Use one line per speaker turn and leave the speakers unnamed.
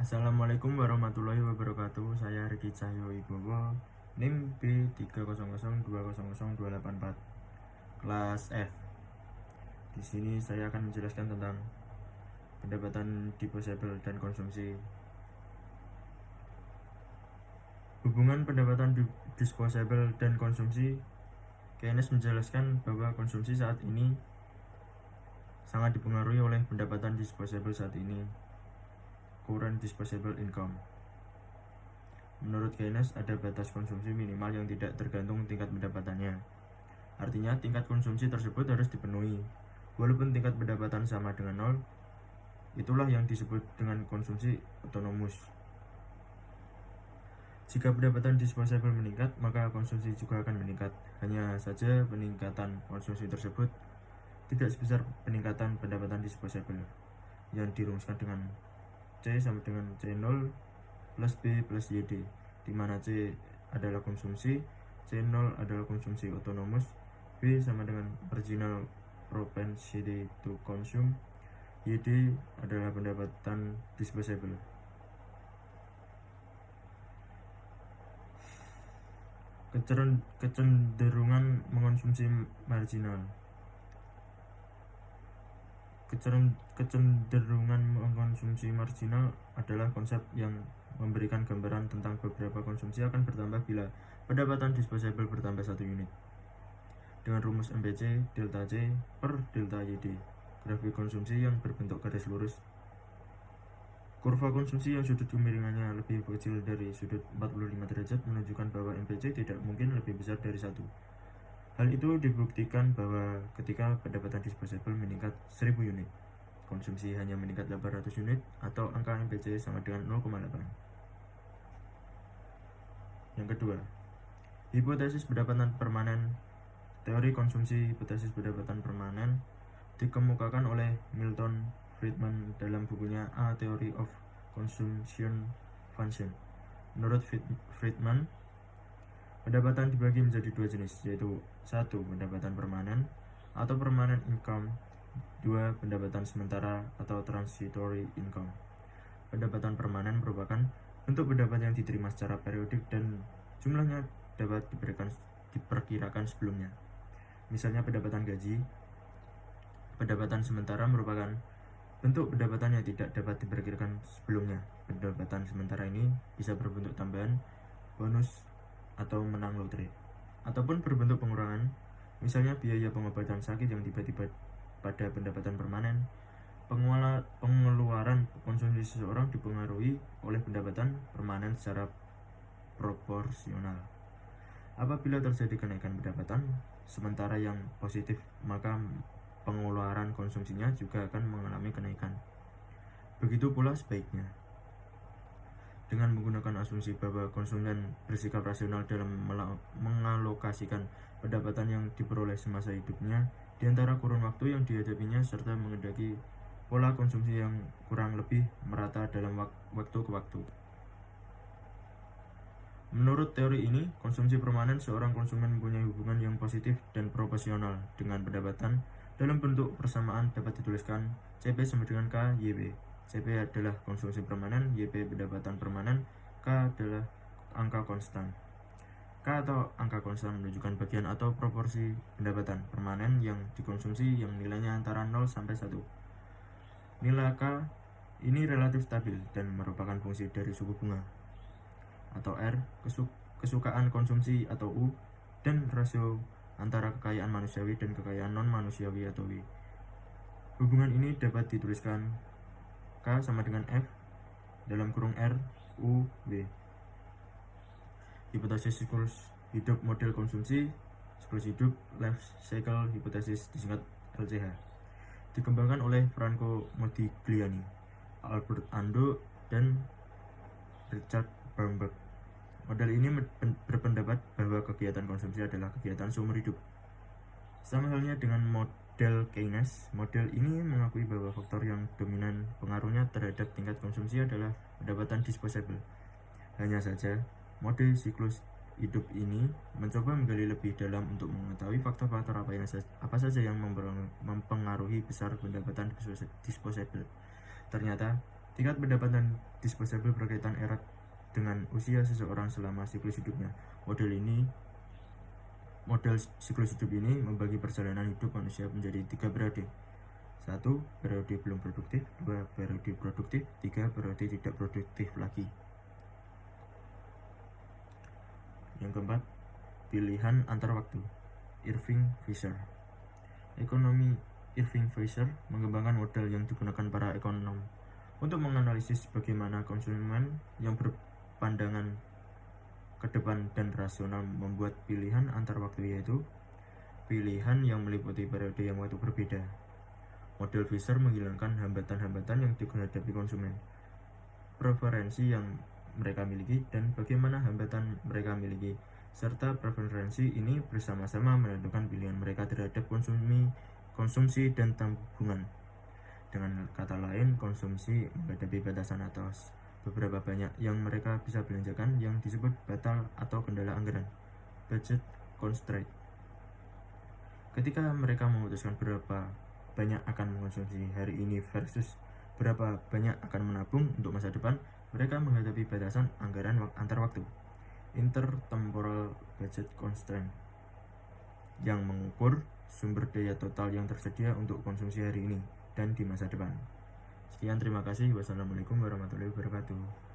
Assalamualaikum warahmatullahi wabarakatuh. Saya Riki Cahyo Wibowo, NIM B300200284, kelas F. Di sini saya akan menjelaskan tentang pendapatan disposable dan konsumsi. Hubungan pendapatan disposable dan konsumsi. Keynes menjelaskan bahwa konsumsi saat ini sangat dipengaruhi oleh pendapatan disposable saat ini, current disposable income. Menurut Keynes, ada batas konsumsi minimal yang tidak tergantung tingkat pendapatannya. Artinya, tingkat konsumsi tersebut harus dipenuhi. Walaupun tingkat pendapatan sama dengan nol, itulah yang disebut dengan konsumsi otonomus. Jika pendapatan disposable meningkat, maka konsumsi juga akan meningkat. Hanya saja peningkatan konsumsi tersebut tidak sebesar peningkatan pendapatan disposable yang dirumuskan dengan C sama dengan C0 plus B plus YD, di mana C adalah konsumsi, C0 adalah konsumsi otonomus, B sama dengan marginal propensity to consume, YD adalah pendapatan disposable. Kecenderungan mengonsumsi marginal. Kecenderungan mengkonsumsi marginal adalah konsep yang memberikan gambaran tentang beberapa konsumsi akan bertambah bila pendapatan disposable bertambah 1 unit. Dengan rumus MPC delta C per delta YD, grafik konsumsi yang berbentuk garis lurus. Kurva konsumsi yang sudut kemiringannya lebih kecil dari sudut 45 derajat menunjukkan bahwa MPC tidak mungkin lebih besar dari 1. Hal itu dibuktikan bahwa ketika pendapatan disposable meningkat 1000 unit, konsumsi hanya meningkat 800 unit atau angka MPC sama dengan 0,8. Yang kedua, hipotesis pendapatan permanen. Teori konsumsi hipotesis pendapatan permanen dikemukakan oleh Milton Friedman dalam bukunya A Theory of Consumption Function. Menurut Friedman, pendapatan dibagi menjadi dua jenis, yaitu 1. Pendapatan permanen atau permanent income, 2. Pendapatan sementara atau transitory income. Pendapatan permanen merupakan bentuk pendapatan yang diterima secara periodik dan jumlahnya dapat diperkirakan sebelumnya. Misalnya pendapatan gaji. Pendapatan sementara merupakan bentuk pendapatan yang tidak dapat diperkirakan sebelumnya. Pendapatan sementara ini bisa berbentuk tambahan, bonus, atau menang lotre, ataupun berbentuk pengurangan, misalnya biaya pengobatan sakit yang tiba-tiba pada pendapatan permanen. Pengeluaran konsumsi seseorang dipengaruhi oleh pendapatan permanen secara proporsional. Apabila terjadi kenaikan pendapatan sementara yang positif, maka pengeluaran konsumsinya juga akan mengalami kenaikan. Begitu pula sebaiknya. Dengan menggunakan asumsi bahwa konsumen bersikap rasional dalam mengalokasikan pendapatan yang diperoleh semasa hidupnya di antara kurun waktu yang dihadapinya, serta mengendaki pola konsumsi yang kurang lebih merata dalam waktu ke waktu. Menurut teori ini, konsumsi permanen seorang konsumen mempunyai hubungan yang positif dan proporsional dengan pendapatan. Dalam bentuk persamaan dapat dituliskan CP sama dengan K YP. CP adalah konsumsi permanen, YP pendapatan permanen, K adalah angka konstan. K atau angka konstan menunjukkan bagian atau proporsi pendapatan permanen yang dikonsumsi yang nilainya antara 0 sampai 1. Nilai K ini relatif stabil dan merupakan fungsi dari suku bunga atau R, kesukaan konsumsi atau U, dan rasio antara kekayaan manusiawi dan kekayaan non-manusiawi atau W. Hubungan ini dapat dituliskan K sama dengan F dalam kurung R, U, W. Hipotesis siklus hidup model konsumsi, siklus hidup life cycle hipotesis disingkat LCH, dikembangkan oleh Franco Modigliani, Albert Ando, dan Richard Bamberg. Model ini berpendapat bahwa kegiatan konsumsi adalah kegiatan seumur hidup. Sama halnya dengan model Keynes, model ini mengakui bahwa faktor yang dominan pengaruhnya terhadap tingkat konsumsi adalah pendapatan disposable. Hanya saja, mode siklus hidup ini mencoba menggali lebih dalam untuk mengetahui faktor-faktor apa saja yang mempengaruhi besar pendapatan disposable. Ternyata, tingkat pendapatan disposable berkaitan erat dengan usia seseorang selama siklus hidupnya. Model siklus hidup ini membagi perjalanan hidup manusia menjadi 3 periode. 1. Periode belum produktif. 2. Periode produktif. 3. Periode tidak produktif lagi. Yang keempat, pilihan antar waktu. Irving Fisher. Ekonomi Irving Fisher mengembangkan model yang digunakan para ekonom untuk menganalisis bagaimana konsumen yang berpandangan ke depan dan rasional membuat pilihan antar waktu, yaitu pilihan yang meliputi periode yang waktu berbeda. Model Fisher menghilangkan hambatan-hambatan yang dihadapi konsumen, preferensi yang mereka miliki, dan bagaimana hambatan mereka miliki, serta preferensi ini bersama-sama menentukan pilihan mereka terhadap konsumsi dan tabungan. Dengan kata lain, konsumsi menghadapi batasan atas beberapa banyak yang mereka bisa belanjakan yang disebut batal atau kendala anggaran, budget constraint. Ketika mereka memutuskan berapa banyak akan mengkonsumsi hari ini versus berapa banyak akan menabung untuk masa depan, mereka menghadapi batasan anggaran antar waktu, intertemporal budget constraint, yang mengukur sumber daya total yang tersedia untuk konsumsi hari ini dan di masa depan. Sekian, terima kasih. Wassalamualaikum warahmatullahi wabarakatuh.